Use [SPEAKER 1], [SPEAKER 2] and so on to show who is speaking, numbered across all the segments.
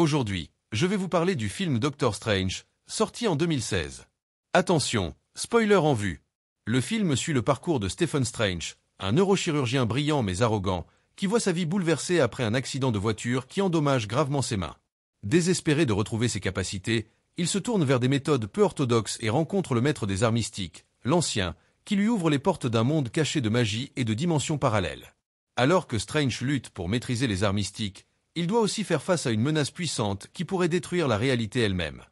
[SPEAKER 1] Aujourd'hui, je vais vous parler du film Doctor Strange, sorti en 2016. Attention, spoiler en vue. Le film suit le parcours de Stephen Strange, un neurochirurgien brillant mais arrogant, qui voit sa vie bouleversée après un accident de voiture qui endommage gravement ses mains. Désespéré de retrouver ses capacités, il se tourne vers des méthodes peu orthodoxes et rencontre le maître des arts mystiques, l'Ancien, qui lui ouvre les portes d'un monde caché de magie et de dimensions parallèles. Alors que Strange lutte pour maîtriser les arts mystiques, il doit aussi faire face à une menace puissante qui pourrait détruire la réalité elle-même.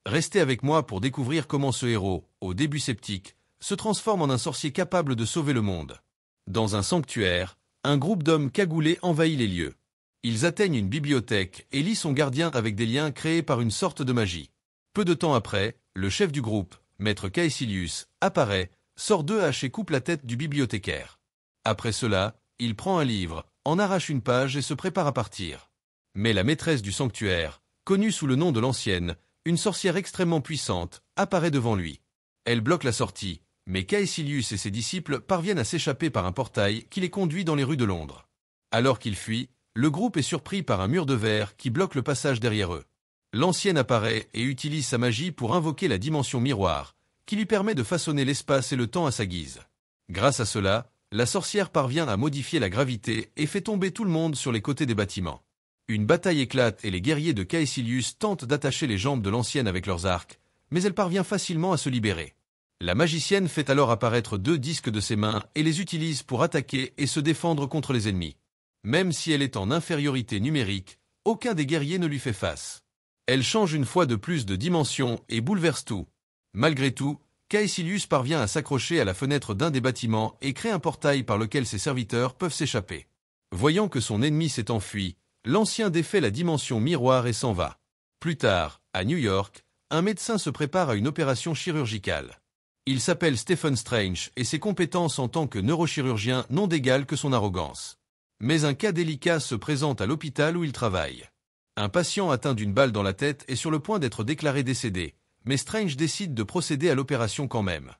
[SPEAKER 1] Restez avec moi pour découvrir comment ce héros, au début sceptique, se transforme en un sorcier capable de sauver le monde. Dans un sanctuaire, un groupe d'hommes cagoulés envahit les lieux. Ils atteignent une bibliothèque et lient son gardien avec des liens créés par une sorte de magie. Peu de temps après, le chef du groupe, Maître Caecilius, apparaît, sort deux haches et coupe la tête du bibliothécaire. Après cela, il prend un livre, en arrache une page et se prépare à partir. Mais la maîtresse du sanctuaire, connue sous le nom de l'Ancienne, une sorcière extrêmement puissante, apparaît devant lui. Elle bloque la sortie, mais Caecilius et ses disciples parviennent à s'échapper par un portail qui les conduit dans les rues de Londres. Alors qu'ils fuient, le groupe est surpris par un mur de verre qui bloque le passage derrière eux. L'Ancienne apparaît et utilise sa magie pour invoquer la dimension miroir, qui lui permet de façonner l'espace et le temps à sa guise. Grâce à cela, la sorcière parvient à modifier la gravité et fait tomber tout le monde sur les côtés des bâtiments. Une bataille éclate et les guerriers de Caecilius tentent d'attacher les jambes de l'Ancienne avec leurs arcs, mais elle parvient facilement à se libérer. La magicienne fait alors apparaître deux disques de ses mains et les utilise pour attaquer et se défendre contre les ennemis. Même si elle est en infériorité numérique, aucun des guerriers ne lui fait face. Elle change une fois de plus de dimension et bouleverse tout. Malgré tout, Caecilius parvient à s'accrocher à la fenêtre d'un des bâtiments et crée un portail par lequel ses serviteurs peuvent s'échapper. Voyant que son ennemi s'est enfui, l'Ancien défait la dimension miroir et s'en va. Plus tard, à New York, un médecin se prépare à une opération chirurgicale. Il s'appelle Stephen Strange et ses compétences en tant que neurochirurgien n'ont d'égal que son arrogance. Mais un cas délicat se présente à l'hôpital où il travaille. Un patient atteint d'une balle dans la tête est sur le point d'être déclaré décédé, mais Strange décide de procéder à l'opération quand même.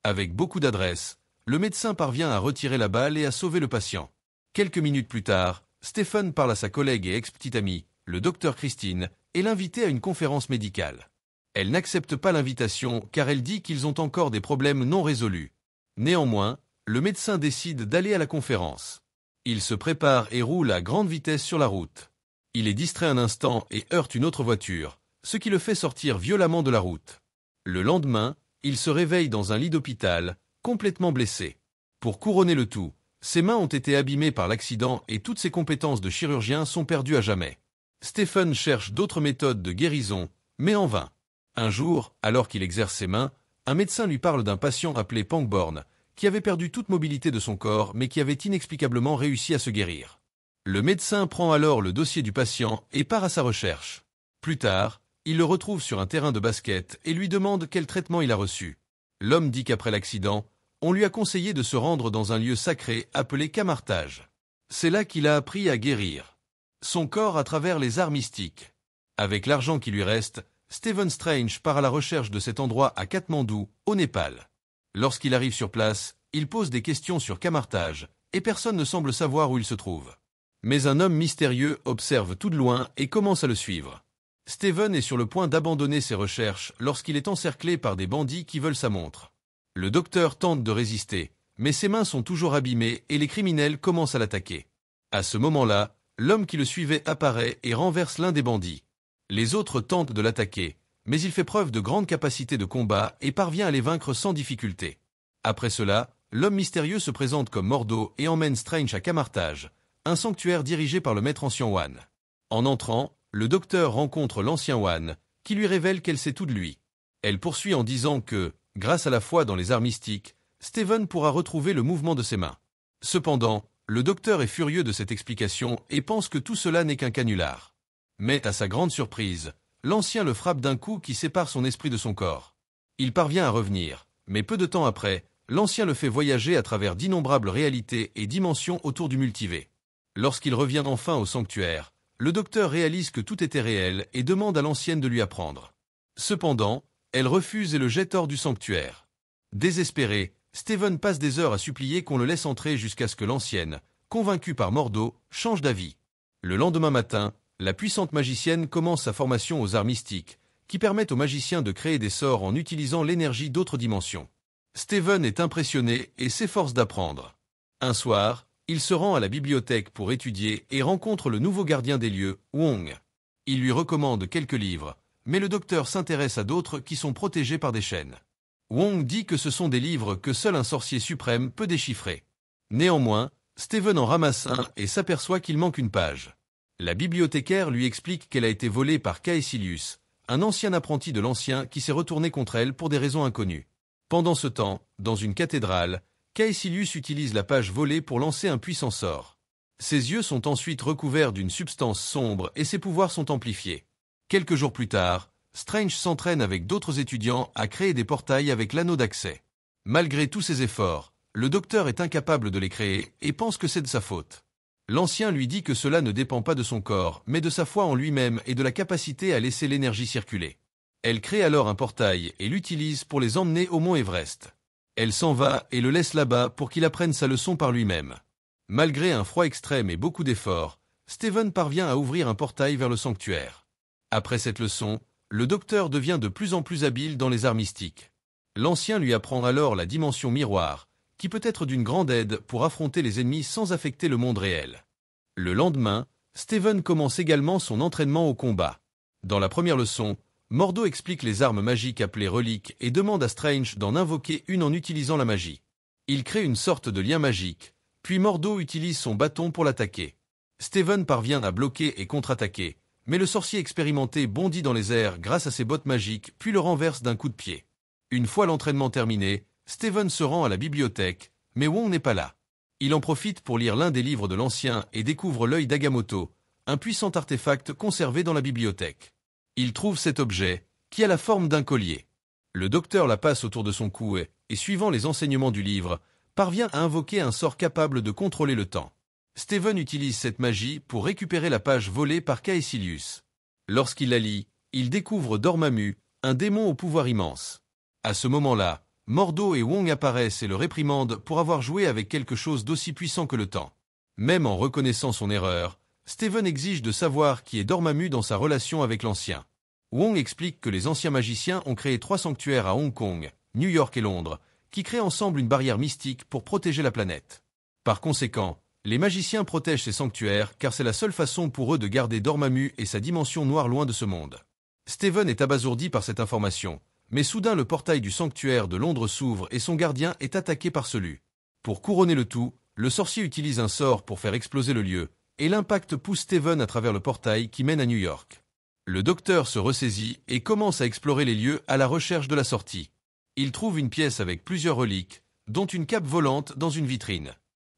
[SPEAKER 1] Avec beaucoup d'adresse, le médecin parvient à retirer la balle et à sauver le patient. Quelques minutes plus tard, Stephen parle à sa collègue et ex-petite amie, le docteur Christine, et l'invite à une conférence médicale. Elle n'accepte pas l'invitation car elle dit qu'ils ont encore des problèmes non résolus. Néanmoins, le médecin décide d'aller à la conférence. Il se prépare et roule à grande vitesse sur la route. Il est distrait un instant et heurte une autre voiture, ce qui le fait sortir violemment de la route. Le lendemain, il se réveille dans un lit d'hôpital, complètement blessé. Pour couronner le tout, ses mains ont été abîmées par l'accident et toutes ses compétences de chirurgien sont perdues à jamais. Stephen cherche d'autres méthodes de guérison, mais en vain. Un jour, alors qu'il exerce ses mains, un médecin lui parle d'un patient appelé Pangborn, qui avait perdu toute mobilité de son corps mais qui avait inexplicablement réussi à se guérir. Le médecin prend alors le dossier du patient et part à sa recherche. Plus tard, il le retrouve sur un terrain de basket et lui demande quel traitement il a reçu. L'homme dit qu'après l'accident, on lui a conseillé de se rendre dans un lieu sacré appelé Camartage. C'est là qu'il a appris à guérir son corps à travers les arts mystiques. Avec l'argent qui lui reste, Stephen Strange part à la recherche de cet endroit à Katmandou, au Népal. Lorsqu'il arrive sur place, il pose des questions sur Camartage, et personne ne semble savoir où il se trouve. Mais un homme mystérieux observe tout de loin et commence à le suivre. Stephen est sur le point d'abandonner ses recherches lorsqu'il est encerclé par des bandits qui veulent sa montre. Le docteur tente de résister, mais ses mains sont toujours abîmées et les criminels commencent à l'attaquer. À ce moment-là, l'homme qui le suivait apparaît et renverse l'un des bandits. Les autres tentent de l'attaquer, mais il fait preuve de grande capacité de combat et parvient à les vaincre sans difficulté. Après cela, l'homme mystérieux se présente comme Mordo et emmène Strange à Camartage, un sanctuaire dirigé par le maître ancien One. En entrant, le docteur rencontre l'ancien One, qui lui révèle qu'elle sait tout de lui. Elle poursuit en disant que, grâce à la foi dans les arts mystiques, Stephen pourra retrouver le mouvement de ses mains. Cependant, le docteur est furieux de cette explication et pense que tout cela n'est qu'un canular. Mais à sa grande surprise, l'ancien le frappe d'un coup qui sépare son esprit de son corps. Il parvient à revenir, mais peu de temps après, l'ancien le fait voyager à travers d'innombrables réalités et dimensions autour du multivers. Lorsqu'il revient enfin au sanctuaire, le docteur réalise que tout était réel et demande à l'ancienne de lui apprendre. Cependant, elle refuse et le jette hors du sanctuaire. Désespéré, Stephen passe des heures à supplier qu'on le laisse entrer jusqu'à ce que l'ancienne, convaincue par Mordo, change d'avis. Le lendemain matin, La puissante magicienne commence sa formation aux arts mystiques, qui permettent aux magiciens de créer des sorts en utilisant l'énergie d'autres dimensions. Steven est impressionné et s'efforce d'apprendre. Un soir, il se rend à la bibliothèque pour étudier et rencontre le nouveau gardien des lieux, Wong. Il lui recommande quelques livres, mais le docteur s'intéresse à d'autres qui sont protégés par des chaînes. Wong dit que ce sont des livres que seul un sorcier suprême peut déchiffrer. Néanmoins, Steven en ramasse un et s'aperçoit qu'il manque une page. La bibliothécaire lui explique qu'elle a été volée par Caecilius, un ancien apprenti de l'Ancien qui s'est retourné contre elle pour des raisons inconnues. Pendant ce temps, dans une cathédrale, Caecilius utilise la page volée pour lancer un puissant sort. Ses yeux sont ensuite recouverts d'une substance sombre et ses pouvoirs sont amplifiés. Quelques jours plus tard, Strange s'entraîne avec d'autres étudiants à créer des portails avec l'anneau d'accès. Malgré tous ses efforts, le docteur est incapable de les créer et pense que c'est de sa faute. L'Ancien lui dit que cela ne dépend pas de son corps, mais de sa foi en lui-même et de la capacité à laisser l'énergie circuler. Elle crée alors un portail et l'utilise pour les emmener au mont Everest. Elle s'en va et le laisse là-bas pour qu'il apprenne sa leçon par lui-même. Malgré un froid extrême et beaucoup d'efforts, Steven parvient à ouvrir un portail vers le sanctuaire. Après cette leçon, le docteur devient de plus en plus habile dans les arts mystiques. L'Ancien lui apprend alors la dimension miroir, qui peut être d'une grande aide pour affronter les ennemis sans affecter le monde réel. Le lendemain, Steven commence également son entraînement au combat. Dans la première leçon, Mordo explique les armes magiques appelées reliques et demande à Strange d'en invoquer une en utilisant la magie. Il crée une sorte de lien magique, puis Mordo utilise son bâton pour l'attaquer. Steven parvient à bloquer et contre-attaquer, mais le sorcier expérimenté bondit dans les airs grâce à ses bottes magiques puis le renverse d'un coup de pied. Une fois l'entraînement terminé, Steven se rend à la bibliothèque, mais Wong n'est pas là. Il en profite pour lire l'un des livres de l'Ancien et découvre l'œil d'Agamotto, un puissant artefact conservé dans la bibliothèque. Il trouve cet objet, qui a la forme d'un collier. Le docteur la passe autour de son cou et, suivant les enseignements du livre, parvient à invoquer un sort capable de contrôler le temps. Steven utilise cette magie pour récupérer la page volée par Caecilius. Lorsqu'il la lit, il découvre Dormammu, un démon au pouvoir immense. À ce moment-là, Mordo et Wong apparaissent et le réprimandent pour avoir joué avec quelque chose d'aussi puissant que le temps. Même en reconnaissant son erreur, Steven exige de savoir qui est Dormammu dans sa relation avec l'Ancien. Wong explique que les anciens magiciens ont créé 3 sanctuaires à Hong Kong, New York et Londres, qui créent ensemble une barrière mystique pour protéger la planète. Par conséquent, les magiciens protègent ces sanctuaires car c'est la seule façon pour eux de garder Dormammu et sa dimension noire loin de ce monde. Steven est abasourdi par cette information, mais soudain le portail du sanctuaire de Londres s'ouvre et son gardien est attaqué par celui. Pour couronner le tout, le sorcier utilise un sort pour faire exploser le lieu, et l'impact pousse Steven à travers le portail qui mène à New York. Le docteur se ressaisit et commence à explorer les lieux à la recherche de la sortie. Il trouve une pièce avec plusieurs reliques, dont une cape volante dans une vitrine.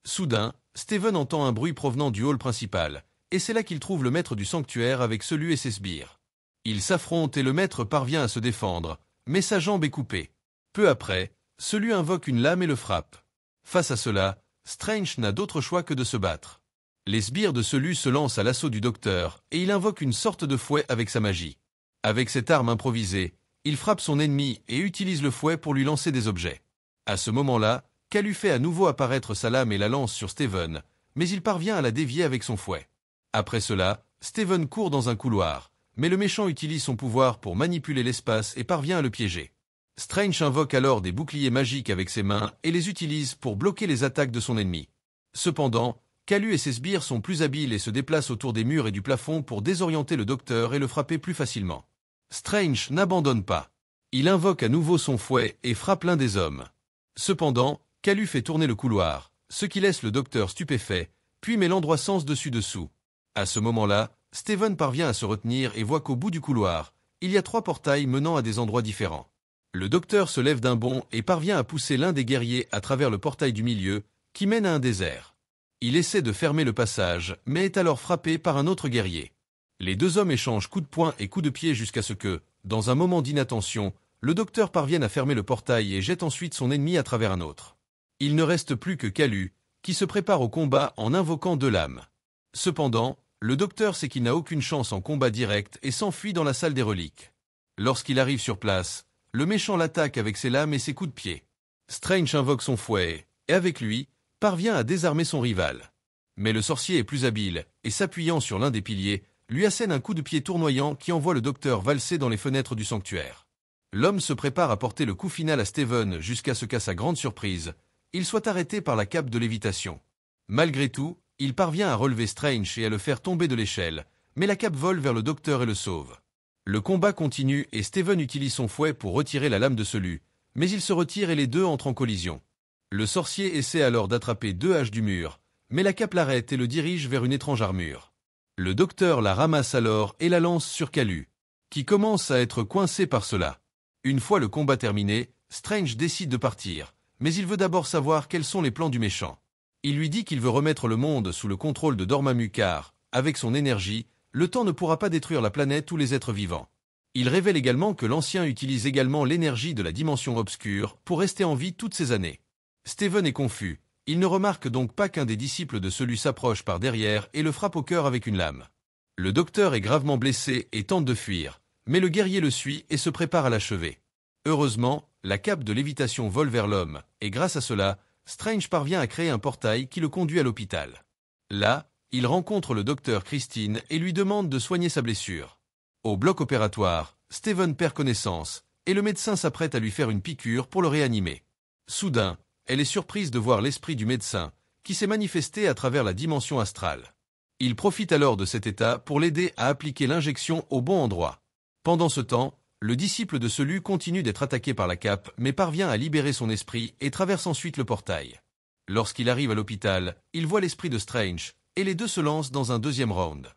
[SPEAKER 1] Soudain, Steven entend un bruit provenant du hall principal, et c'est là qu'il trouve le maître du sanctuaire avec celui et ses sbires. Ils s'affrontent et le maître parvient à se défendre, mais sa jambe est coupée. Peu après, celui invoque une lame et le frappe. Face à cela, Strange n'a d'autre choix que de se battre. Les sbires de celui se lancent à l'assaut du docteur, et il invoque une sorte de fouet avec sa magie. Avec cette arme improvisée, il frappe son ennemi et utilise le fouet pour lui lancer des objets. À ce moment-là, Calu fait à nouveau apparaître sa lame et la lance sur Steven, mais il parvient à la dévier avec son fouet. Après cela, Steven court dans un couloir, mais le méchant utilise son pouvoir pour manipuler l'espace et parvient à le piéger. Strange invoque alors des boucliers magiques avec ses mains et les utilise pour bloquer les attaques de son ennemi. Cependant, Calu et ses sbires sont plus habiles et se déplacent autour des murs et du plafond pour désorienter le docteur et le frapper plus facilement. Strange n'abandonne pas. Il invoque à nouveau son fouet et frappe l'un des hommes. Cependant, Calu fait tourner le couloir, ce qui laisse le docteur stupéfait, puis met l'endroit sens dessus-dessous. À ce moment-là, Steven parvient à se retenir et voit qu'au bout du couloir, il y a 3 portails menant à des endroits différents. Le docteur se lève d'un bond et parvient à pousser l'un des guerriers à travers le portail du milieu, qui mène à un désert. Il essaie de fermer le passage, mais est alors frappé par un autre guerrier. Les 2 hommes échangent coups de poing et coups de pied jusqu'à ce que, dans un moment d'inattention, le docteur parvienne à fermer le portail et jette ensuite son ennemi à travers un autre. Il ne reste plus que Calu, qui se prépare au combat en invoquant 2 lames. Cependant, le docteur sait qu'il n'a aucune chance en combat direct et s'enfuit dans la salle des reliques. Lorsqu'il arrive sur place, le méchant l'attaque avec ses lames et ses coups de pied. Strange invoque son fouet, et avec lui, parvient à désarmer son rival. Mais le sorcier est plus habile, et s'appuyant sur l'un des piliers, lui assène un coup de pied tournoyant qui envoie le docteur valser dans les fenêtres du sanctuaire. L'homme se prépare à porter le coup final à Steven jusqu'à ce qu'à sa grande surprise, il soit arrêté par la cape de lévitation. Malgré tout, il parvient à relever Strange et à le faire tomber de l'échelle, mais la cape vole vers le docteur et le sauve. Le combat continue et Steven utilise son fouet pour retirer la lame de Selu, mais il se retire et les deux entrent en collision. Le sorcier essaie alors d'attraper deux haches du mur, mais la cape l'arrête et le dirige vers une étrange armure. Le docteur la ramasse alors et la lance sur Kalu, qui commence à être coincé par cela. Une fois le combat terminé, Strange décide de partir, mais il veut d'abord savoir quels sont les plans du méchant. Il lui dit qu'il veut remettre le monde sous le contrôle de Dormammu car, avec son énergie, le temps ne pourra pas détruire la planète ou les êtres vivants. Il révèle également que l'ancien utilise également l'énergie de la dimension obscure pour rester en vie toutes ces années. Steven est confus, il ne remarque donc pas qu'un des disciples de celui s'approche par derrière et le frappe au cœur avec une lame. Le docteur est gravement blessé et tente de fuir, mais le guerrier le suit et se prépare à l'achever. Heureusement, la cape de lévitation vole vers l'homme, et grâce à cela, Strange parvient à créer un portail qui le conduit à l'hôpital. Là, il rencontre le docteur Christine et lui demande de soigner sa blessure. Au bloc opératoire, Steven perd connaissance, et le médecin s'apprête à lui faire une piqûre pour le réanimer. Soudain, elle est surprise de voir l'esprit du médecin, qui s'est manifesté à travers la dimension astrale. Il profite alors de cet état pour l'aider à appliquer l'injection au bon endroit. Pendant ce temps, le disciple de Selu continue d'être attaqué par la cape, mais parvient à libérer son esprit et traverse ensuite le portail. Lorsqu'il arrive à l'hôpital, il voit l'esprit de Strange, et les deux se lancent dans un deuxième round.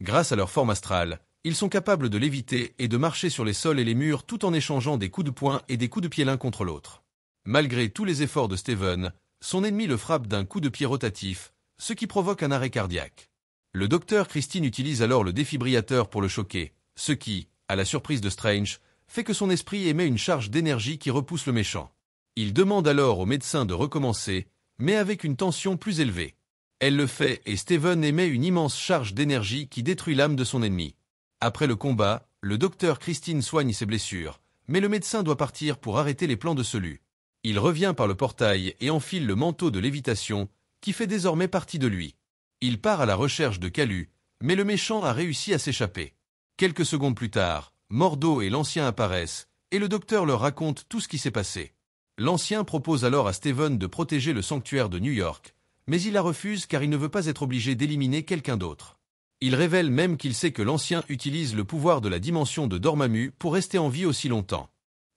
[SPEAKER 1] Grâce à leur forme astrale, ils sont capables de léviter et de marcher sur les sols et les murs tout en échangeant des coups de poing et des coups de pied l'un contre l'autre. Malgré tous les efforts de Steven, son ennemi le frappe d'un coup de pied rotatif, ce qui provoque un arrêt cardiaque. Le docteur Christine utilise alors le défibrillateur pour le choquer, ce qui, à la surprise de Strange, fait que son esprit émet une charge d'énergie qui repousse le méchant. Il demande alors au médecin de recommencer, mais avec une tension plus élevée. Elle le fait et Steven émet une immense charge d'énergie qui détruit l'âme de son ennemi. Après le combat, le docteur Christine soigne ses blessures, mais le médecin doit partir pour arrêter les plans de Selu. Il revient par le portail et enfile le manteau de lévitation, qui fait désormais partie de lui. Il part à la recherche de Kalu, mais le méchant a réussi à s'échapper. Quelques secondes plus tard, Mordo et l'ancien apparaissent, et le docteur leur raconte tout ce qui s'est passé. L'ancien propose alors à Steven de protéger le sanctuaire de New York, mais il la refuse car il ne veut pas être obligé d'éliminer quelqu'un d'autre. Il révèle même qu'il sait que l'ancien utilise le pouvoir de la dimension de Dormammu pour rester en vie aussi longtemps.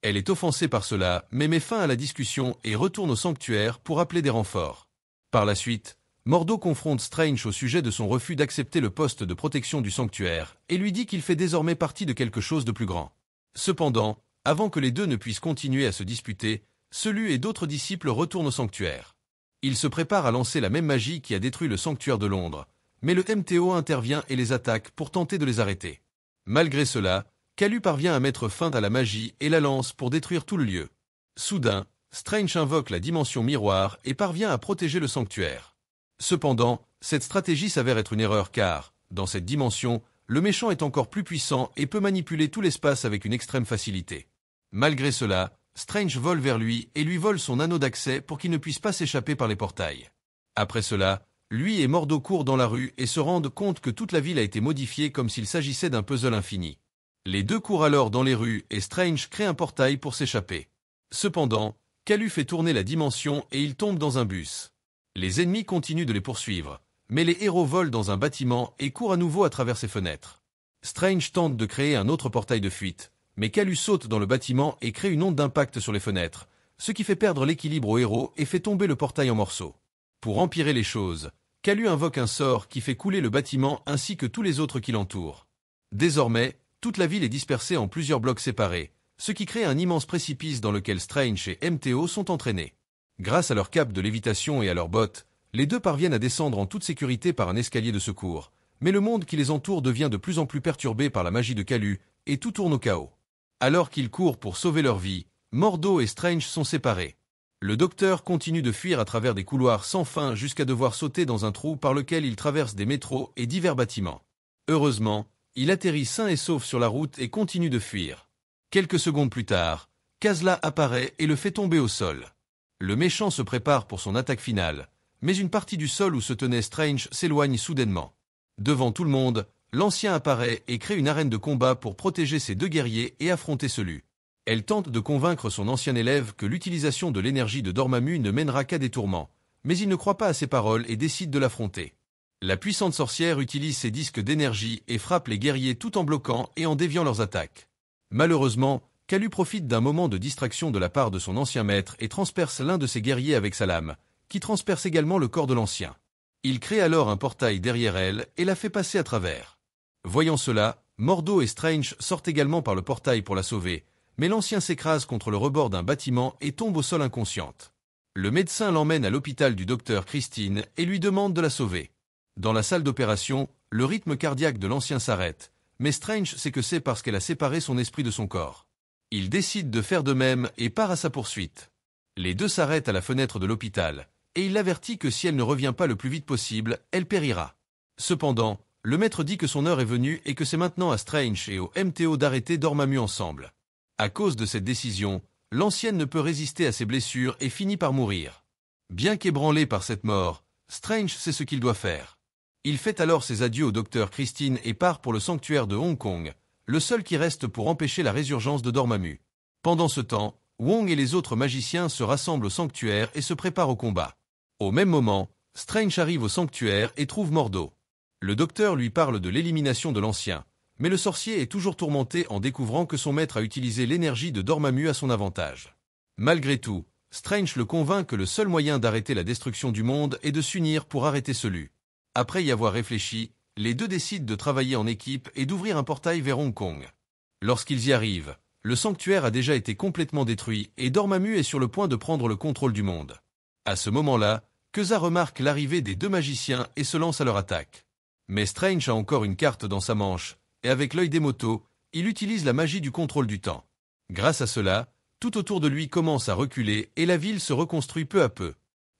[SPEAKER 1] Elle est offensée par cela, mais met fin à la discussion et retourne au sanctuaire pour appeler des renforts. Par la suite, Mordo confronte Strange au sujet de son refus d'accepter le poste de protection du sanctuaire et lui dit qu'il fait désormais partie de quelque chose de plus grand. Cependant, avant que les deux ne puissent continuer à se disputer, Selu et d'autres disciples retournent au sanctuaire. Ils se préparent à lancer la même magie qui a détruit le sanctuaire de Londres, mais le MTO intervient et les attaque pour tenter de les arrêter. Malgré cela, Kalu parvient à mettre fin à la magie et la lance pour détruire tout le lieu. Soudain, Strange invoque la dimension miroir et parvient à protéger le sanctuaire. Cependant, cette stratégie s'avère être une erreur car, dans cette dimension, le méchant est encore plus puissant et peut manipuler tout l'espace avec une extrême facilité. Malgré cela, Strange vole vers lui et lui vole son anneau d'accès pour qu'il ne puisse pas s'échapper par les portails. Après cela, lui et Mordo courent dans la rue et se rendent compte que toute la ville a été modifiée comme s'il s'agissait d'un puzzle infini. Les deux courent alors dans les rues et Strange crée un portail pour s'échapper. Cependant, Kalu fait tourner la dimension et ils tombent dans un bus. Les ennemis continuent de les poursuivre, mais les héros volent dans un bâtiment et courent à nouveau à travers ses fenêtres. Strange tente de créer un autre portail de fuite, mais Kalu saute dans le bâtiment et crée une onde d'impact sur les fenêtres, ce qui fait perdre l'équilibre aux héros et fait tomber le portail en morceaux. Pour empirer les choses, Kalu invoque un sort qui fait couler le bâtiment ainsi que tous les autres qui l'entourent. Désormais, toute la ville est dispersée en plusieurs blocs séparés, ce qui crée un immense précipice dans lequel Strange et MTO sont entraînés. Grâce à leur cape de lévitation et à leurs bottes, les deux parviennent à descendre en toute sécurité par un escalier de secours, mais le monde qui les entoure devient de plus en plus perturbé par la magie de Kalu, et tout tourne au chaos. Alors qu'ils courent pour sauver leur vie, Mordo et Strange sont séparés. Le docteur continue de fuir à travers des couloirs sans fin jusqu'à devoir sauter dans un trou par lequel il traverse des métros et divers bâtiments. Heureusement, il atterrit sain et sauf sur la route et continue de fuir. Quelques secondes plus tard, Kazla apparaît et le fait tomber au sol. Le méchant se prépare pour son attaque finale, mais une partie du sol où se tenait Strange s'éloigne soudainement. Devant tout le monde, l'ancien apparaît et crée une arène de combat pour protéger ses deux guerriers et affronter celui. Elle tente de convaincre son ancien élève que l'utilisation de l'énergie de Dormammu ne mènera qu'à des tourments, mais il ne croit pas à ses paroles et décide de l'affronter. La puissante sorcière utilise ses disques d'énergie et frappe les guerriers tout en bloquant et en déviant leurs attaques. Malheureusement, Kalu profite d'un moment de distraction de la part de son ancien maître et transperce l'un de ses guerriers avec sa lame, qui transperce également le corps de l'ancien. Il crée alors un portail derrière elle et la fait passer à travers. Voyant cela, Mordo et Strange sortent également par le portail pour la sauver, mais l'ancien s'écrase contre le rebord d'un bâtiment et tombe au sol inconsciente. Le médecin l'emmène à l'hôpital du docteur Christine et lui demande de la sauver. Dans la salle d'opération, le rythme cardiaque de l'ancien s'arrête, mais Strange sait que c'est parce qu'elle a séparé son esprit de son corps. Il décide de faire de même et part à sa poursuite. Les deux s'arrêtent à la fenêtre de l'hôpital, et il l'avertit que si elle ne revient pas le plus vite possible, elle périra. Cependant, le maître dit que son heure est venue et que c'est maintenant à Strange et au MTO d'arrêter Dormammu ensemble. À cause de cette décision, l'ancienne ne peut résister à ses blessures et finit par mourir. Bien qu'ébranlé par cette mort, Strange sait ce qu'il doit faire. Il fait alors ses adieux au docteur Christine et part pour le sanctuaire de Hong Kong, le seul qui reste pour empêcher la résurgence de Dormammu. Pendant ce temps, Wong et les autres magiciens se rassemblent au sanctuaire et se préparent au combat. Au même moment, Strange arrive au sanctuaire et trouve Mordo. Le docteur lui parle de l'élimination de l'ancien, mais le sorcier est toujours tourmenté en découvrant que son maître a utilisé l'énergie de Dormammu à son avantage. Malgré tout, Strange le convainc que le seul moyen d'arrêter la destruction du monde est de s'unir pour arrêter celui. Après y avoir réfléchi, les deux décident de travailler en équipe et d'ouvrir un portail vers Hong Kong. Lorsqu'ils y arrivent, le sanctuaire a déjà été complètement détruit et Dormammu est sur le point de prendre le contrôle du monde. À ce moment-là, Keza remarque l'arrivée des deux magiciens et se lance à leur attaque. Mais Strange a encore une carte dans sa manche, et avec l'œil des motos, il utilise la magie du contrôle du temps. Grâce à cela, tout autour de lui commence à reculer et la ville se reconstruit peu à peu.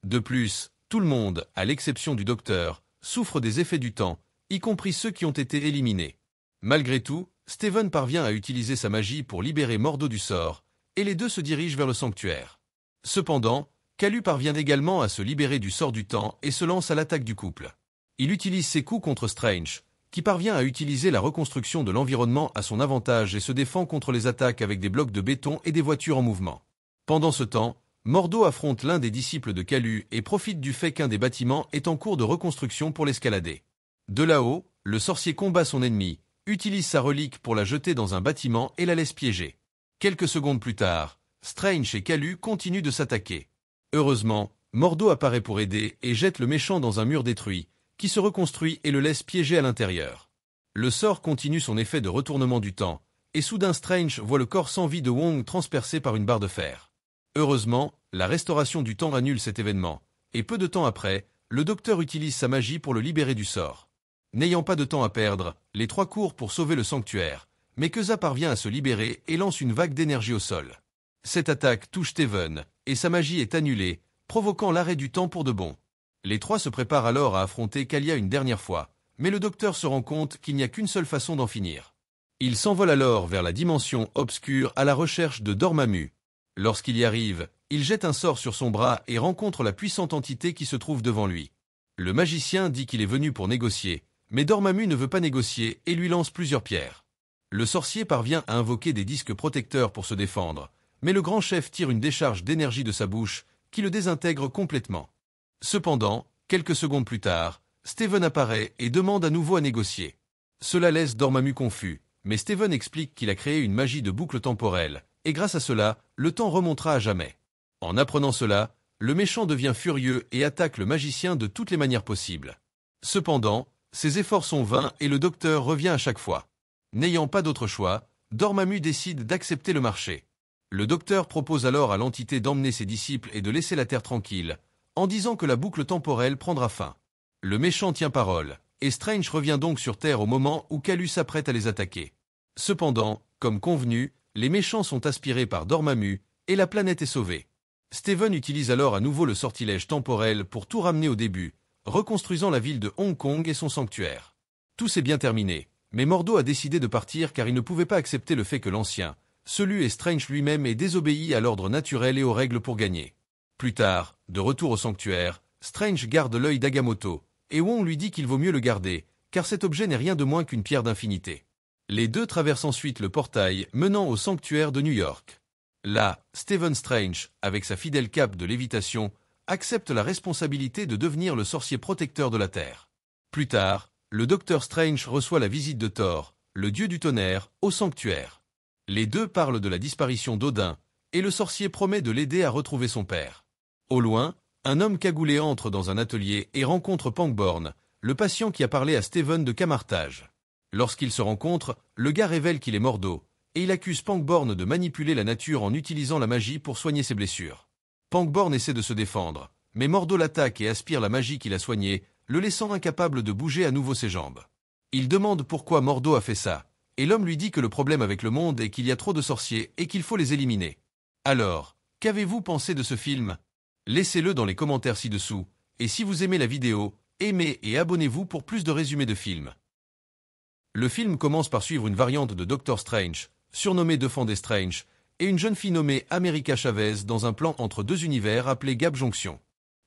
[SPEAKER 1] De plus, tout le monde, à l'exception du docteur, souffre des effets du temps, y compris ceux qui ont été éliminés. Malgré tout, Steven parvient à utiliser sa magie pour libérer Mordo du sort, et les deux se dirigent vers le sanctuaire. Cependant, Kalu parvient également à se libérer du sort du temps et se lance à l'attaque du couple. Il utilise ses coups contre Strange, qui parvient à utiliser la reconstruction de l'environnement à son avantage et se défend contre les attaques avec des blocs de béton et des voitures en mouvement. Pendant ce temps, Mordo affronte l'un des disciples de Kalu et profite du fait qu'un des bâtiments est en cours de reconstruction pour l'escalader. De là-haut, le sorcier combat son ennemi, utilise sa relique pour la jeter dans un bâtiment et la laisse piéger. Quelques secondes plus tard, Strange et Kalu continuent de s'attaquer. Heureusement, Mordo apparaît pour aider et jette le méchant dans un mur détruit, qui se reconstruit et le laisse piéger à l'intérieur. Le sort continue son effet de retournement du temps, et soudain Strange voit le corps sans vie de Wong transpercé par une barre de fer. Heureusement, la restauration du temps annule cet événement, et peu de temps après, le docteur utilise sa magie pour le libérer du sort. N'ayant pas de temps à perdre, les trois courent pour sauver le sanctuaire, mais Keza parvient à se libérer et lance une vague d'énergie au sol. Cette attaque touche Steven, et sa magie est annulée, provoquant l'arrêt du temps pour de bon. Les trois se préparent alors à affronter Kalia une dernière fois, mais le docteur se rend compte qu'il n'y a qu'une seule façon d'en finir. Il s'envole alors vers la dimension obscure à la recherche de Dormammu. Lorsqu'il y arrive, il jette un sort sur son bras et rencontre la puissante entité qui se trouve devant lui. Le magicien dit qu'il est venu pour négocier, mais Dormammu ne veut pas négocier et lui lance plusieurs pierres. Le sorcier parvient à invoquer des disques protecteurs pour se défendre, mais le grand chef tire une décharge d'énergie de sa bouche qui le désintègre complètement. Cependant, quelques secondes plus tard, Steven apparaît et demande à nouveau à négocier. Cela laisse Dormammu confus, mais Steven explique qu'il a créé une magie de boucle temporelle, et grâce à cela, le temps remontera à jamais. En apprenant cela, le méchant devient furieux et attaque le magicien de toutes les manières possibles. Cependant, ses efforts sont vains et le docteur revient à chaque fois. N'ayant pas d'autre choix, Dormammu décide d'accepter le marché. Le docteur propose alors à l'entité d'emmener ses disciples et de laisser la Terre tranquille, en disant que la boucle temporelle prendra fin. Le méchant tient parole, et Strange revient donc sur Terre au moment où Kalu s'apprête à les attaquer. Cependant, comme convenu, les méchants sont aspirés par Dormammu, et la planète est sauvée. Steven utilise alors à nouveau le sortilège temporel pour tout ramener au début, reconstruisant la ville de Hong Kong et son sanctuaire. Tout s'est bien terminé, mais Mordo a décidé de partir car il ne pouvait pas accepter le fait que l'ancien, celui et Strange lui-même ait désobéi à l'ordre naturel et aux règles pour gagner. Plus tard, de retour au sanctuaire, Strange garde l'œil d'Agamotto, et Wong lui dit qu'il vaut mieux le garder, car cet objet n'est rien de moins qu'une pierre d'infinité. Les deux traversent ensuite le portail menant au sanctuaire de New York. Là, Stephen Strange, avec sa fidèle cape de lévitation, accepte la responsabilité de devenir le sorcier protecteur de la Terre. Plus tard, le Docteur Strange reçoit la visite de Thor, le dieu du tonnerre, au sanctuaire. Les deux parlent de la disparition d'Odin, et le sorcier promet de l'aider à retrouver son père. Au loin, un homme cagoulé entre dans un atelier et rencontre Pangborn, le patient qui a parlé à Steven de camartage. Lorsqu'ils se rencontrent, le gars révèle qu'il est Mordo, et il accuse Pangborn de manipuler la nature en utilisant la magie pour soigner ses blessures. Pangborn essaie de se défendre, mais Mordo l'attaque et aspire la magie qu'il a soignée, le laissant incapable de bouger à nouveau ses jambes. Il demande pourquoi Mordo a fait ça, et l'homme lui dit que le problème avec le monde est qu'il y a trop de sorciers et qu'il faut les éliminer. Alors, qu'avez-vous pensé de ce film? Laissez-le dans les commentaires ci-dessous, et si vous aimez la vidéo, aimez et abonnez-vous pour plus de résumés de films. Le film commence par suivre une variante de Doctor Strange, surnommée Defendez Strange, et une jeune fille nommée America Chavez dans un plan entre deux univers appelé Gap Junction.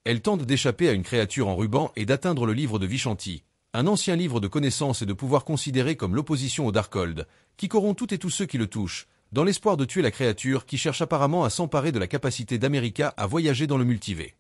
[SPEAKER 1] Elle tente d'échapper à une créature en ruban et d'atteindre le livre de Vishanti, un ancien livre de connaissances et de pouvoir considéré comme l'opposition au Darkhold, qui corrompt toutes et tous ceux qui le touchent, dans l'espoir de tuer la créature qui cherche apparemment à s'emparer de la capacité d'America à voyager dans le multivers.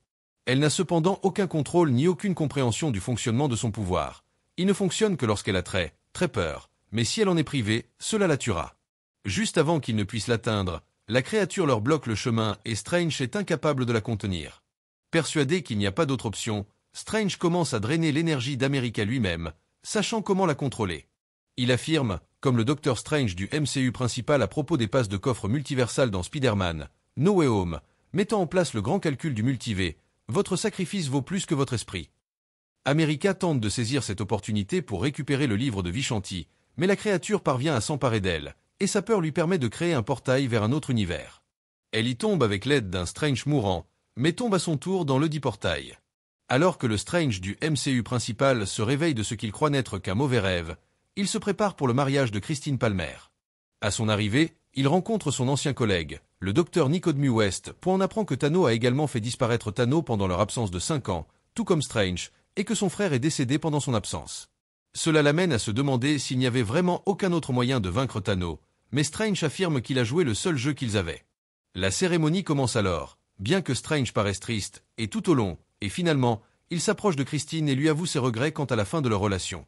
[SPEAKER 1] Elle n'a cependant aucun contrôle ni aucune compréhension du fonctionnement de son pouvoir. Il ne fonctionne que lorsqu'elle a très peur, mais si elle en est privée, cela la tuera. Juste avant qu'ils ne puissent l'atteindre, la créature leur bloque le chemin et Strange est incapable de la contenir. Persuadé qu'il n'y a pas d'autre option, Strange commence à drainer l'énergie d'America lui-même, sachant comment la contrôler. Il affirme, comme le Docteur Strange du MCU principal à propos des passes de coffre multiversal dans Spider-Man, No Way Home, mettant en place le grand calcul du multivers, votre sacrifice vaut plus que votre esprit. America tente de saisir cette opportunité pour récupérer le livre de Vishanti, mais la créature parvient à s'emparer d'elle, et sa peur lui permet de créer un portail vers un autre univers. Elle y tombe avec l'aide d'un Strange mourant, mais tombe à son tour dans le dit portail. Alors que le Strange du MCU principal se réveille de ce qu'il croit n'être qu'un mauvais rêve, il se prépare pour le mariage de Christine Palmer. À son arrivée, il rencontre son ancien collègue, le docteur Nicodemus West, puis on apprend que Thanos a également fait disparaître Thanos pendant leur absence de 5 ans, tout comme Strange, et que son frère est décédé pendant son absence. Cela l'amène à se demander s'il n'y avait vraiment aucun autre moyen de vaincre Thanos, mais Strange affirme qu'il a joué le seul jeu qu'ils avaient. La cérémonie commence alors, bien que Strange paraisse triste, et tout au long, et finalement, il s'approche de Christine et lui avoue ses regrets quant à la fin de leur relation.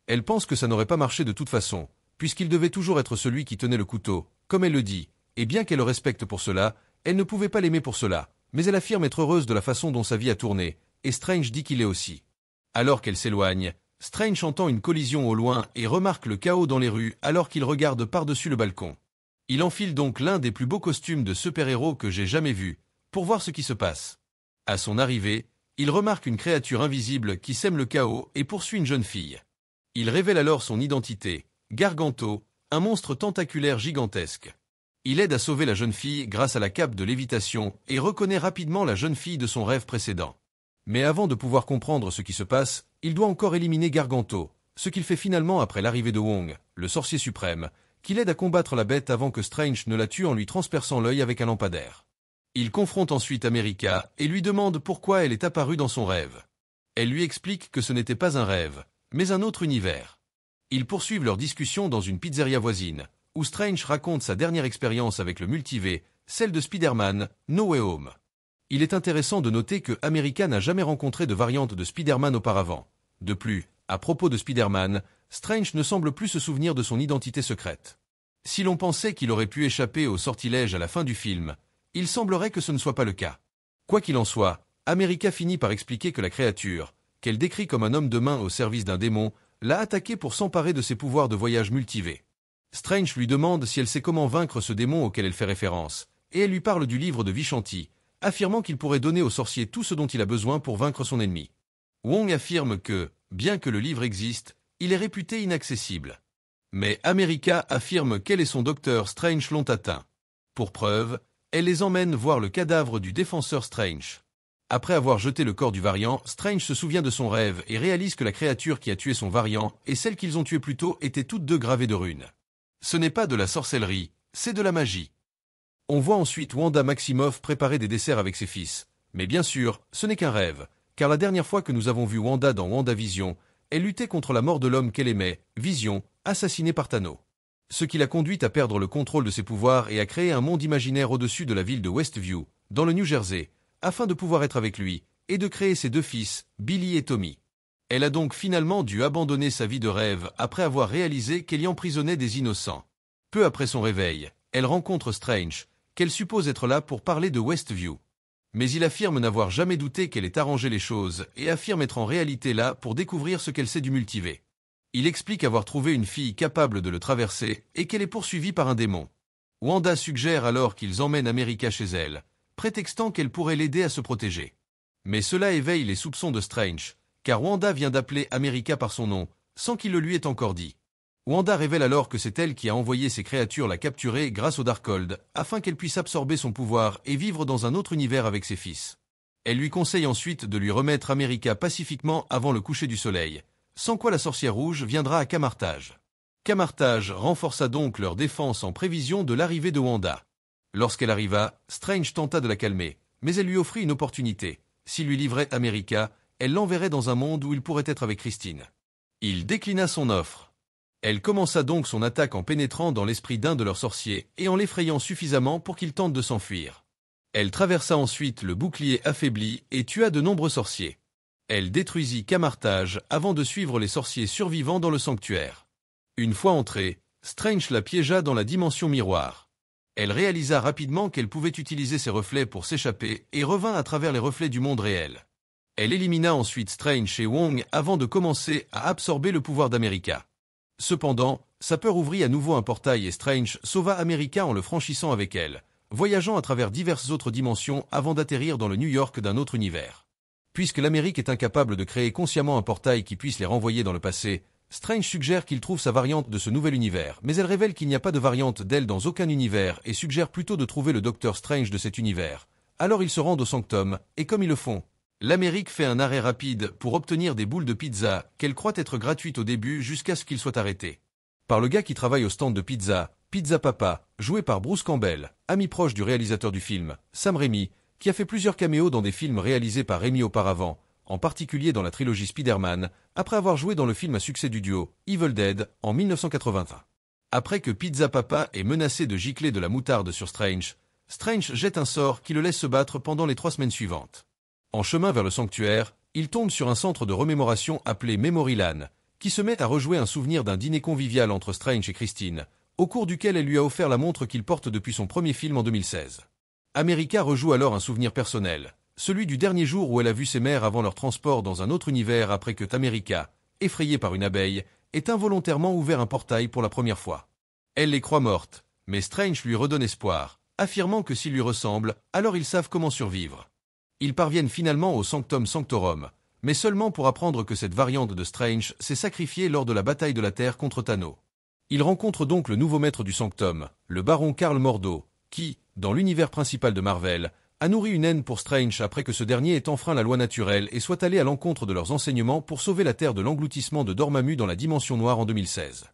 [SPEAKER 1] Elle pense que ça n'aurait pas marché de toute façon, puisqu'il devait toujours être celui qui tenait le couteau, comme elle le dit, et bien qu'elle le respecte pour cela, elle ne pouvait pas l'aimer pour cela, mais elle affirme être heureuse de la façon dont sa vie a tourné, et Strange dit qu'il est aussi. Alors qu'elle s'éloigne, Strange entend une collision au loin et remarque le chaos dans les rues alors qu'il regarde par-dessus le balcon. Il enfile donc l'un des plus beaux costumes de super-héros que j'ai jamais vu, pour voir ce qui se passe. À son arrivée, il remarque une créature invisible qui sème le chaos et poursuit une jeune fille. Il révèle alors son identité, Garganto, un monstre tentaculaire gigantesque. Il aide à sauver la jeune fille grâce à la cape de lévitation et reconnaît rapidement la jeune fille de son rêve précédent. Mais avant de pouvoir comprendre ce qui se passe, il doit encore éliminer Garganto, ce qu'il fait finalement après l'arrivée de Wong, le sorcier suprême, qui l'aide à combattre la bête avant que Strange ne la tue en lui transperçant l'œil avec un lampadaire. Il confronte ensuite America et lui demande pourquoi elle est apparue dans son rêve. Elle lui explique que ce n'était pas un rêve, mais un autre univers. Ils poursuivent leur discussion dans une pizzeria voisine, où Strange raconte sa dernière expérience avec le multivers, celle de Spider-Man, No Way Home. Il est intéressant de noter que America n'a jamais rencontré de variante de Spider-Man auparavant. De plus, à propos de Spider-Man, Strange ne semble plus se souvenir de son identité secrète. Si l'on pensait qu'il aurait pu échapper au sortilège à la fin du film, il semblerait que ce ne soit pas le cas. Quoi qu'il en soit, America finit par expliquer que la créature, qu'elle décrit comme un homme de main au service d'un démon, l'a attaqué pour s'emparer de ses pouvoirs de voyage multivers. Strange lui demande si elle sait comment vaincre ce démon auquel elle fait référence, et elle lui parle du livre de Vishanti, affirmant qu'il pourrait donner au sorcier tout ce dont il a besoin pour vaincre son ennemi. Wong affirme que, bien que le livre existe, il est réputé inaccessible. Mais America affirme qu'elle et son docteur Strange l'ont atteint. Pour preuve, elle les emmène voir le cadavre du défenseur Strange. Après avoir jeté le corps du variant, Strange se souvient de son rêve et réalise que la créature qui a tué son variant et celle qu'ils ont tuée plus tôt étaient toutes deux gravées de runes. Ce n'est pas de la sorcellerie, c'est de la magie. On voit ensuite Wanda Maximoff préparer des desserts avec ses fils. Mais bien sûr, ce n'est qu'un rêve, car la dernière fois que nous avons vu Wanda dans WandaVision, elle luttait contre la mort de l'homme qu'elle aimait, Vision, assassiné par Thanos. Ce qui l'a conduite à perdre le contrôle de ses pouvoirs et à créer un monde imaginaire au-dessus de la ville de Westview, dans le New Jersey, afin de pouvoir être avec lui, et de créer ses deux fils, Billy et Tommy. Elle a donc finalement dû abandonner sa vie de rêve après avoir réalisé qu'elle y emprisonnait des innocents. Peu après son réveil, elle rencontre Strange, qu'elle suppose être là pour parler de Westview. Mais il affirme n'avoir jamais douté qu'elle ait arrangé les choses et affirme être en réalité là pour découvrir ce qu'elle sait du multivers. Il explique avoir trouvé une fille capable de le traverser et qu'elle est poursuivie par un démon. Wanda suggère alors qu'ils emmènent America chez elle, prétextant qu'elle pourrait l'aider à se protéger. Mais cela éveille les soupçons de Strange, car Wanda vient d'appeler America par son nom, sans qu'il le lui ait encore dit. Wanda révèle alors que c'est elle qui a envoyé ses créatures la capturer grâce au Darkhold, afin qu'elle puisse absorber son pouvoir et vivre dans un autre univers avec ses fils. Elle lui conseille ensuite de lui remettre America pacifiquement avant le coucher du soleil, sans quoi la sorcière rouge viendra à Camartage. Camartage renforça donc leur défense en prévision de l'arrivée de Wanda. Lorsqu'elle arriva, Strange tenta de la calmer, mais elle lui offrit une opportunité. S'il lui livrait America, elle l'enverrait dans un monde où il pourrait être avec Christine. Il déclina son offre. Elle commença donc son attaque en pénétrant dans l'esprit d'un de leurs sorciers et en l'effrayant suffisamment pour qu'il tente de s'enfuir. Elle traversa ensuite le bouclier affaibli et tua de nombreux sorciers. Elle détruisit Camartage avant de suivre les sorciers survivants dans le sanctuaire. Une fois entrée, Strange la piégea dans la dimension miroir. Elle réalisa rapidement qu'elle pouvait utiliser ses reflets pour s'échapper et revint à travers les reflets du monde réel. Elle élimina ensuite Strange et Wong avant de commencer à absorber le pouvoir d'America. Cependant, sa peur ouvrit à nouveau un portail et Strange sauva America en le franchissant avec elle, voyageant à travers diverses autres dimensions avant d'atterrir dans le New York d'un autre univers. Puisque l'Amérique est incapable de créer consciemment un portail qui puisse les renvoyer dans le passé, Strange suggère qu'il trouve sa variante de ce nouvel univers, mais elle révèle qu'il n'y a pas de variante d'elle dans aucun univers et suggère plutôt de trouver le Docteur Strange de cet univers. Alors ils se rendent au Sanctum, et comme ils le font, l'Amérique fait un arrêt rapide pour obtenir des boules de pizza qu'elle croit être gratuites au début jusqu'à ce qu'ils soient arrêtés. Par le gars qui travaille au stand de pizza, Pizza Papa, joué par Bruce Campbell, ami proche du réalisateur du film, Sam Raimi, qui a fait plusieurs caméos dans des films réalisés par Raimi auparavant, en particulier dans la trilogie Spider-Man, après avoir joué dans le film à succès du duo, Evil Dead, en 1981. Après que Pizza Papa est menacé de gicler de la moutarde sur Strange, Strange jette un sort qui le laisse se battre pendant les 3 semaines suivantes. En chemin vers le sanctuaire, il tombe sur un centre de remémoration appelé Memoryland, qui se met à rejouer un souvenir d'un dîner convivial entre Strange et Christine, au cours duquel elle lui a offert la montre qu'il porte depuis son premier film en 2016. America rejoue alors un souvenir personnel, celui du dernier jour où elle a vu ses mères avant leur transport dans un autre univers après que America, effrayée par une abeille, ait involontairement ouvert un portail pour la première fois. Elle les croit mortes, mais Strange lui redonne espoir, affirmant que s'ils lui ressemblent, alors ils savent comment survivre. Ils parviennent finalement au Sanctum Sanctorum, mais seulement pour apprendre que cette variante de Strange s'est sacrifiée lors de la bataille de la Terre contre Thanos. Ils rencontrent donc le nouveau maître du Sanctum, le baron Karl Mordo, qui, dans l'univers principal de Marvel, a nourri une haine pour Strange après que ce dernier ait enfreint la loi naturelle et soit allé à l'encontre de leurs enseignements pour sauver la Terre de l'engloutissement de Dormammu dans la Dimension Noire en 2016.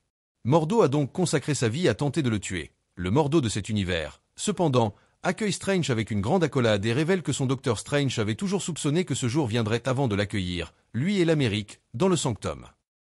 [SPEAKER 1] Mordo a donc consacré sa vie à tenter de le tuer, le Mordo de cet univers. Cependant, accueille Strange avec une grande accolade et révèle que son Docteur Strange avait toujours soupçonné que ce jour viendrait avant de l'accueillir, lui et l'Amérique, dans le Sanctum.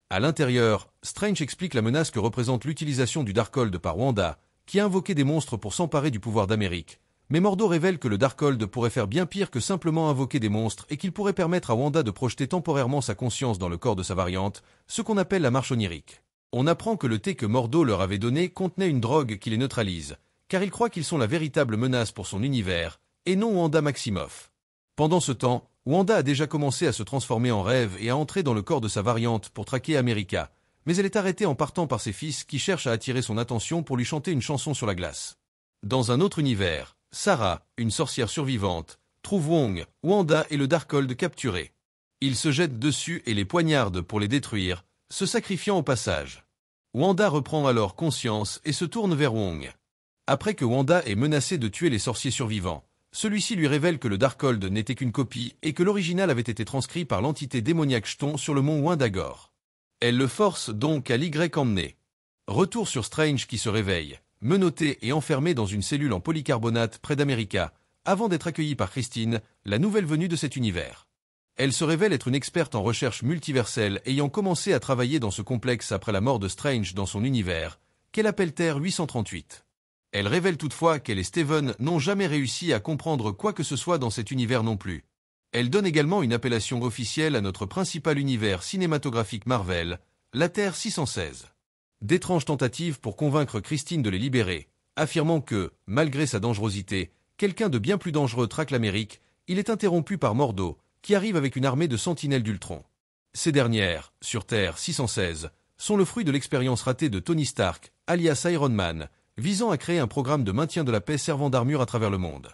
[SPEAKER 1] À l'intérieur, Strange explique la menace que représente l'utilisation du Darkhold par Wanda, qui a invoqué des monstres pour s'emparer du pouvoir d'Amérique. Mais Mordo révèle que le Darkhold pourrait faire bien pire que simplement invoquer des monstres et qu'il pourrait permettre à Wanda de projeter temporairement sa conscience dans le corps de sa variante, ce qu'on appelle la marche onirique. On apprend que le thé que Mordo leur avait donné contenait une drogue qui les neutralise, car il croit qu'ils sont la véritable menace pour son univers, et non Wanda Maximoff. Pendant ce temps, Wanda a déjà commencé à se transformer en rêve et à entrer dans le corps de sa variante pour traquer America, mais elle est arrêtée en partant par ses fils qui cherchent à attirer son attention pour lui chanter une chanson sur la glace. Dans un autre univers, Sarah, une sorcière survivante, trouve Wong, Wanda et le Darkhold capturés. Il se jette dessus et les poignarde pour les détruire, se sacrifiant au passage. Wanda reprend alors conscience et se tourne vers Wong. Après que Wanda est menacée de tuer les sorciers survivants, celui-ci lui révèle que le Darkhold n'était qu'une copie et que l'original avait été transcrit par l'entité démoniaque Chthon sur le mont Windagore. Elle le force donc à l'Y emmener. Retour sur Strange qui se réveille, menotté et enfermé dans une cellule en polycarbonate près d'America, avant d'être accueilli par Christine, la nouvelle venue de cet univers. Elle se révèle être une experte en recherche multiverselle ayant commencé à travailler dans ce complexe après la mort de Strange dans son univers, qu'elle appelle Terre 838. Elle révèle toutefois qu'elle et Steven n'ont jamais réussi à comprendre quoi que ce soit dans cet univers non plus. Elle donne également une appellation officielle à notre principal univers cinématographique Marvel, la Terre 616. D'étranges tentatives pour convaincre Christine de les libérer, affirmant que, malgré sa dangerosité, quelqu'un de bien plus dangereux traque l'Amérique, il est interrompu par Mordo, qui arrive avec une armée de sentinelles d'Ultron. Ces dernières, sur Terre 616, sont le fruit de l'expérience ratée de Tony Stark, alias Iron Man, visant à créer un programme de maintien de la paix servant d'armure à travers le monde.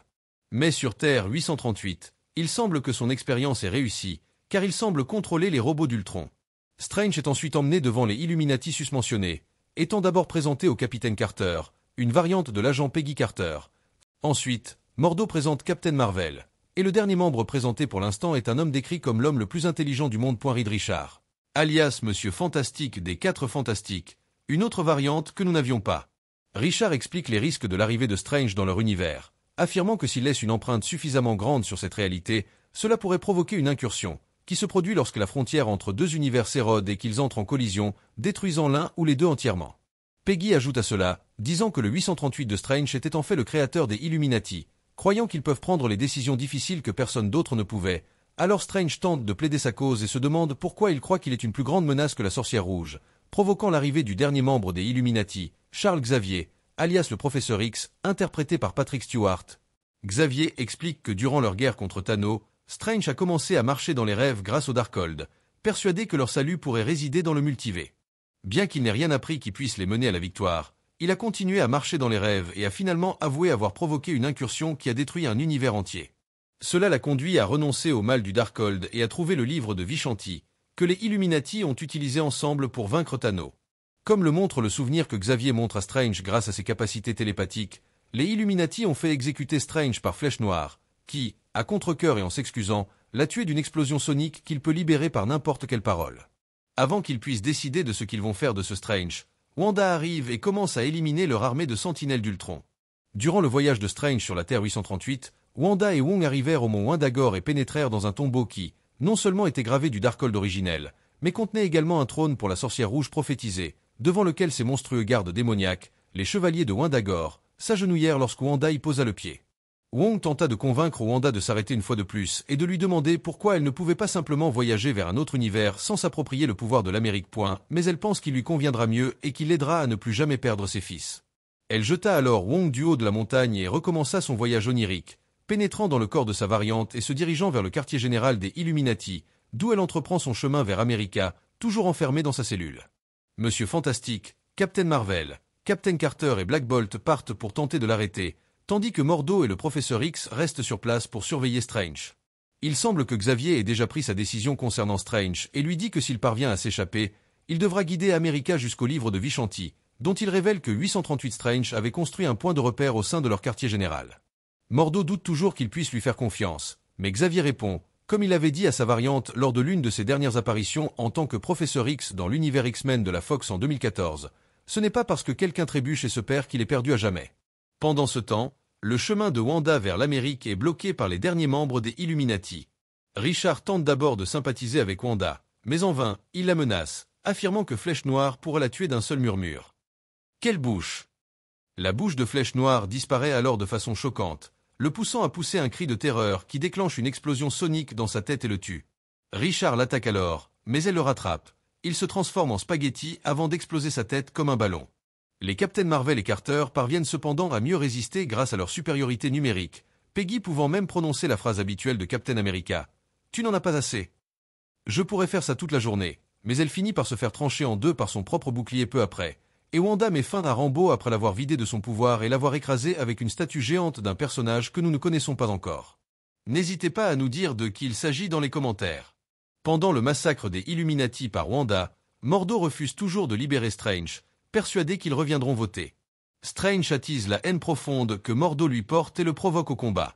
[SPEAKER 1] Mais sur Terre 838, il semble que son expérience ait réussi, car il semble contrôler les robots d'Ultron. Strange est ensuite emmené devant les Illuminati susmentionnés, étant d'abord présenté au capitaine Carter, une variante de l'agent Peggy Carter. Ensuite, Mordo présente Captain Marvel, et le dernier membre présenté pour l'instant est un homme décrit comme l'homme le plus intelligent du monde. Reed Richards, alias Monsieur Fantastique des 4 Fantastiques, une autre variante que nous n'avions pas. Richard explique les risques de l'arrivée de Strange dans leur univers, affirmant que s'il laisse une empreinte suffisamment grande sur cette réalité, cela pourrait provoquer une incursion, qui se produit lorsque la frontière entre deux univers s'érode et qu'ils entrent en collision, détruisant l'un ou les deux entièrement. Peggy ajoute à cela, disant que le 838 de Strange était en fait le créateur des Illuminati, croyant qu'ils peuvent prendre les décisions difficiles que personne d'autre ne pouvait. Alors Strange tente de plaider sa cause et se demande pourquoi il croit qu'il est une plus grande menace que la sorcière rouge, provoquant l'arrivée du dernier membre des Illuminati, Charles Xavier, alias le Professeur X, interprété par Patrick Stewart. Xavier explique que durant leur guerre contre Thanos, Strange a commencé à marcher dans les rêves grâce au Darkhold, persuadé que leur salut pourrait résider dans le multivers. Bien qu'il n'ait rien appris qui puisse les mener à la victoire, il a continué à marcher dans les rêves et a finalement avoué avoir provoqué une incursion qui a détruit un univers entier. Cela l'a conduit à renoncer au mal du Darkhold et à trouver le livre de Vishanti, que les Illuminati ont utilisé ensemble pour vaincre Thanos. Comme le montre le souvenir que Xavier montre à Strange grâce à ses capacités télépathiques, les Illuminati ont fait exécuter Strange par Flèche Noire, qui, à contre-cœur et en s'excusant, l'a tué d'une explosion sonique qu'il peut libérer par n'importe quelle parole. Avant qu'ils puissent décider de ce qu'ils vont faire de ce Strange, Wanda arrive et commence à éliminer leur armée de sentinelles d'Ultron. Durant le voyage de Strange sur la Terre 838, Wanda et Wong arrivèrent au mont Wundagore et pénétrèrent dans un tombeau qui, non seulement était gravé du Darkhold originel, mais contenait également un trône pour la sorcière rouge prophétisée, devant lequel ces monstrueux gardes démoniaques, les chevaliers de Wundagore, s'agenouillèrent lorsque Wanda y posa le pied. Wong tenta de convaincre Wanda de s'arrêter une fois de plus et de lui demander pourquoi elle ne pouvait pas simplement voyager vers un autre univers sans s'approprier le pouvoir de l'Amérique. Mais elle pense qu'il lui conviendra mieux et qu'il l'aidera à ne plus jamais perdre ses fils. Elle jeta alors Wong du haut de la montagne et recommença son voyage onirique, pénétrant dans le corps de sa variante et se dirigeant vers le quartier général des Illuminati, d'où elle entreprend son chemin vers America, toujours enfermée dans sa cellule. Monsieur Fantastique, Captain Marvel, Captain Carter et Black Bolt partent pour tenter de l'arrêter, tandis que Mordo et le Professeur X restent sur place pour surveiller Strange. Il semble que Xavier ait déjà pris sa décision concernant Strange et lui dit que s'il parvient à s'échapper, il devra guider America jusqu'au livre de Vishanti, dont il révèle que 838 Strange avait construit un point de repère au sein de leur quartier général. Mordo doute toujours qu'il puisse lui faire confiance, mais Xavier répond, comme il avait dit à sa variante lors de l'une de ses dernières apparitions en tant que Professeur X dans l'univers X-Men de la Fox en 2014, ce n'est pas parce que quelqu'un trébuche et se perd qu'il est perdu à jamais. Pendant ce temps, le chemin de Wanda vers l'Amérique est bloqué par les derniers membres des Illuminati. Richard tente d'abord de sympathiser avec Wanda, mais en vain, il la menace, affirmant que Flèche Noire pourra la tuer d'un seul murmure. Quelle bouche! La bouche de Flèche Noire disparaît alors de façon choquante, le poussant à pousser un cri de terreur qui déclenche une explosion sonique dans sa tête et le tue. Richard l'attaque alors, mais elle le rattrape. Il se transforme en spaghetti avant d'exploser sa tête comme un ballon. Les Captain Marvel et Carter parviennent cependant à mieux résister grâce à leur supériorité numérique, Peggy pouvant même prononcer la phrase habituelle de Captain America. « Tu n'en as pas assez. » Je pourrais faire ça toute la journée, mais elle finit par se faire trancher en deux par son propre bouclier peu après, et Wanda met fin à Rambo après l'avoir vidé de son pouvoir et l'avoir écrasé avec une statue géante d'un personnage que nous ne connaissons pas encore. N'hésitez pas à nous dire de qui il s'agit dans les commentaires. Pendant le massacre des Illuminati par Wanda, Mordo refuse toujours de libérer Strange, persuadé qu'ils reviendront voter. Strange attise la haine profonde que Mordo lui porte et le provoque au combat.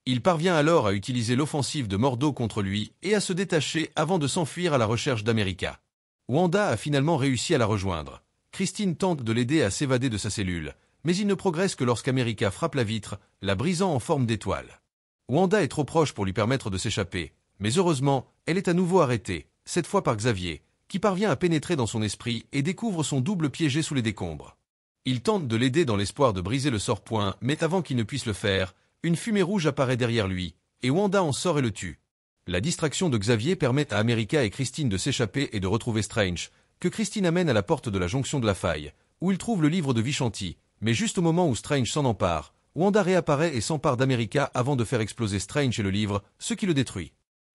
[SPEAKER 1] Il parvient alors à utiliser l'offensive de Mordo contre lui et à se détacher avant de s'enfuir à la recherche d'America. Wanda a finalement réussi à la rejoindre. Christine tente de l'aider à s'évader de sa cellule, mais il ne progresse que lorsqu'America frappe la vitre, la brisant en forme d'étoile. Wanda est trop proche pour lui permettre de s'échapper, Mais heureusement, elle est à nouveau arrêtée, cette fois par Xavier, qui parvient à pénétrer dans son esprit et découvre son double piégé sous les décombres. Il tente de l'aider dans l'espoir de briser le sort-point, mais avant qu'il ne puisse le faire, une fumée rouge apparaît derrière lui, et Wanda en sort et le tue. La distraction de Xavier permet à America et Christine de s'échapper et de retrouver Strange, que Christine amène à la porte de la jonction de la faille, où il trouve le livre de Vishanti, mais juste au moment où Strange s'en empare, Wanda réapparaît et s'empare d'America avant de faire exploser Strange et le livre, ce qui le détruit.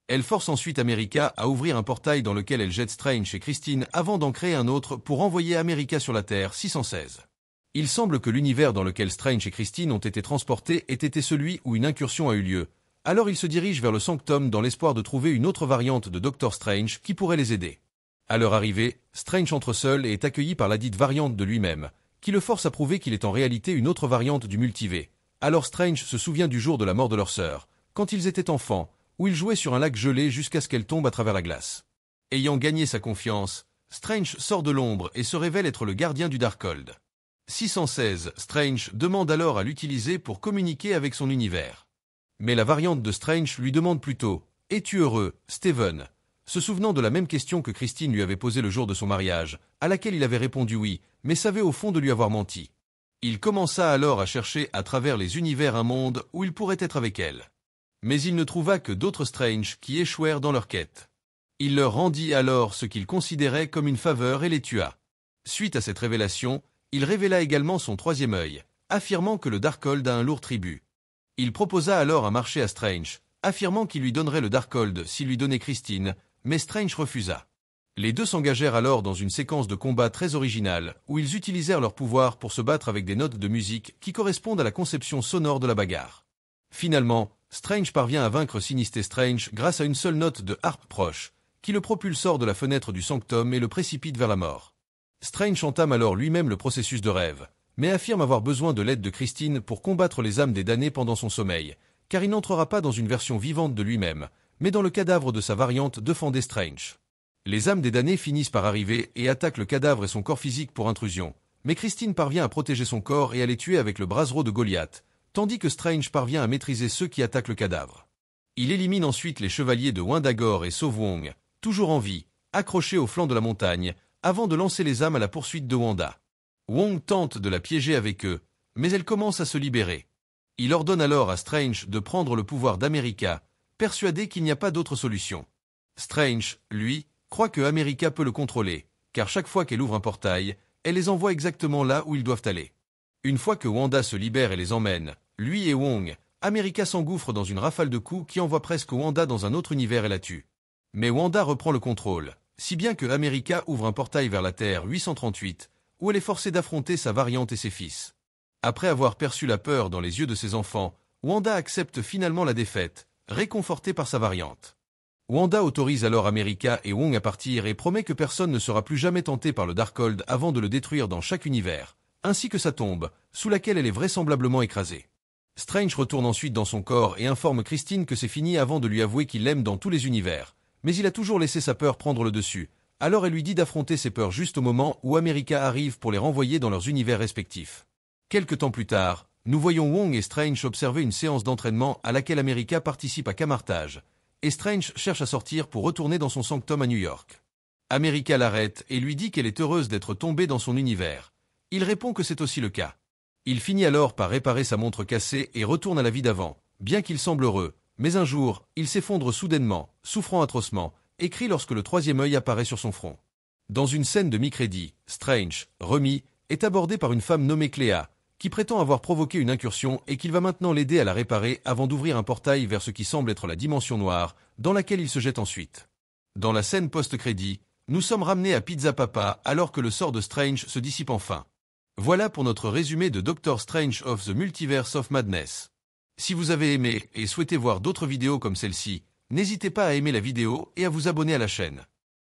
[SPEAKER 1] Elle force ensuite America à ouvrir un portail dans lequel elle jette Strange et Christine avant d'en créer un autre pour envoyer America sur la Terre 616. Il semble que l'univers dans lequel Strange et Christine ont été transportés ait été celui où une incursion a eu lieu, alors il se dirige vers le Sanctum dans l'espoir de trouver une autre variante de Doctor Strange qui pourrait les aider. À leur arrivée, Strange entre seul et est accueilli par la dite variante de lui-même, qui le force à prouver qu'il est en réalité une autre variante du multivé. Alors Strange se souvient du jour de la mort de leur sœur, quand ils étaient enfants, où ils jouaient sur un lac gelé jusqu'à ce qu'elle tombe à travers la glace. Ayant gagné sa confiance, Strange sort de l'ombre et se révèle être le gardien du Darkhold. 616, Strange demande alors à l'utiliser pour communiquer avec son univers. Mais la variante de Strange lui demande plutôt « Es-tu heureux, Steven ?» se souvenant de la même question que Christine lui avait posée le jour de son mariage, à laquelle il avait répondu oui, mais savait au fond de lui avoir menti. Il commença alors à chercher à travers les univers un monde où il pourrait être avec elle. Mais il ne trouva que d'autres Strange qui échouèrent dans leur quête. Il leur rendit alors ce qu'il considérait comme une faveur et les tua. Suite à cette révélation, il révéla également son troisième œil, affirmant que le Darkhold a un lourd tribut. Il proposa alors un marché à Strange, affirmant qu'il lui donnerait le Darkhold s'il lui donnait Christine, mais Strange refusa. Les deux s'engagèrent alors dans une séquence de combat très originale, où ils utilisèrent leur pouvoir pour se battre avec des notes de musique qui correspondent à la conception sonore de la bagarre. Finalement, Strange parvient à vaincre Sinister Strange grâce à une seule note de harpe proche, qui le propulse hors de la fenêtre du Sanctum et le précipite vers la mort. Strange entame alors lui-même le processus de rêve, mais affirme avoir besoin de l'aide de Christine pour combattre les âmes des damnés pendant son sommeil, car il n'entrera pas dans une version vivante de lui-même, mais dans le cadavre de sa variante de Fandé Strange. Les âmes des damnés finissent par arriver et attaquent le cadavre et son corps physique pour intrusion, mais Christine parvient à protéger son corps et à les tuer avec le brasero de Goliath, tandis que Strange parvient à maîtriser ceux qui attaquent le cadavre. Il élimine ensuite les chevaliers de Wundagore et Sauve Wong, toujours en vie, accrochés au flanc de la montagne, avant de lancer les âmes à la poursuite de Wanda. Wong tente de la piéger avec eux, mais elle commence à se libérer. Il ordonne alors à Strange de prendre le pouvoir d'America, persuadé qu'il n'y a pas d'autre solution. Strange, lui, croit que America peut le contrôler, car chaque fois qu'elle ouvre un portail, elle les envoie exactement là où ils doivent aller. Une fois que Wanda se libère et les emmène, lui et Wong, America s'engouffre dans une rafale de coups qui envoie presque Wanda dans un autre univers et la tue. Mais Wanda reprend le contrôle, si bien que America ouvre un portail vers la Terre 838, où elle est forcée d'affronter sa variante et ses fils. Après avoir perçu la peur dans les yeux de ses enfants, Wanda accepte finalement la défaite, réconfortée par sa variante. Wanda autorise alors America et Wong à partir et promet que personne ne sera plus jamais tenté par le Darkhold avant de le détruire dans chaque univers, ainsi que sa tombe, sous laquelle elle est vraisemblablement écrasée. Strange retourne ensuite dans son corps et informe Christine que c'est fini avant de lui avouer qu'il l'aime dans tous les univers, mais il a toujours laissé sa peur prendre le dessus, alors elle lui dit d'affronter ses peurs juste au moment où America arrive pour les renvoyer dans leurs univers respectifs. Quelque temps plus tard, nous voyons Wong et Strange observer une séance d'entraînement à laquelle America participe à camartage, et Strange cherche à sortir pour retourner dans son sanctum à New York. America l'arrête et lui dit qu'elle est heureuse d'être tombée dans son univers. Il répond que c'est aussi le cas. Il finit alors par réparer sa montre cassée et retourne à la vie d'avant, bien qu'il semble heureux, mais un jour, il s'effondre soudainement, souffrant atrocement, et crie lorsque le troisième œil apparaît sur son front. Dans une scène de mi-crédit, Strange, remis, est abordé par une femme nommée Cléa, qui prétend avoir provoqué une incursion et qu'il va maintenant l'aider à la réparer avant d'ouvrir un portail vers ce qui semble être la dimension noire, dans laquelle il se jette ensuite. Dans la scène post-crédit, nous sommes ramenés à Pizza Papa alors que le sort de Strange se dissipe enfin. Voilà pour notre résumé de Doctor Strange of the Multiverse of Madness. Si vous avez aimé et souhaitez voir d'autres vidéos comme celle-ci, n'hésitez pas à aimer la vidéo et à vous abonner à la chaîne.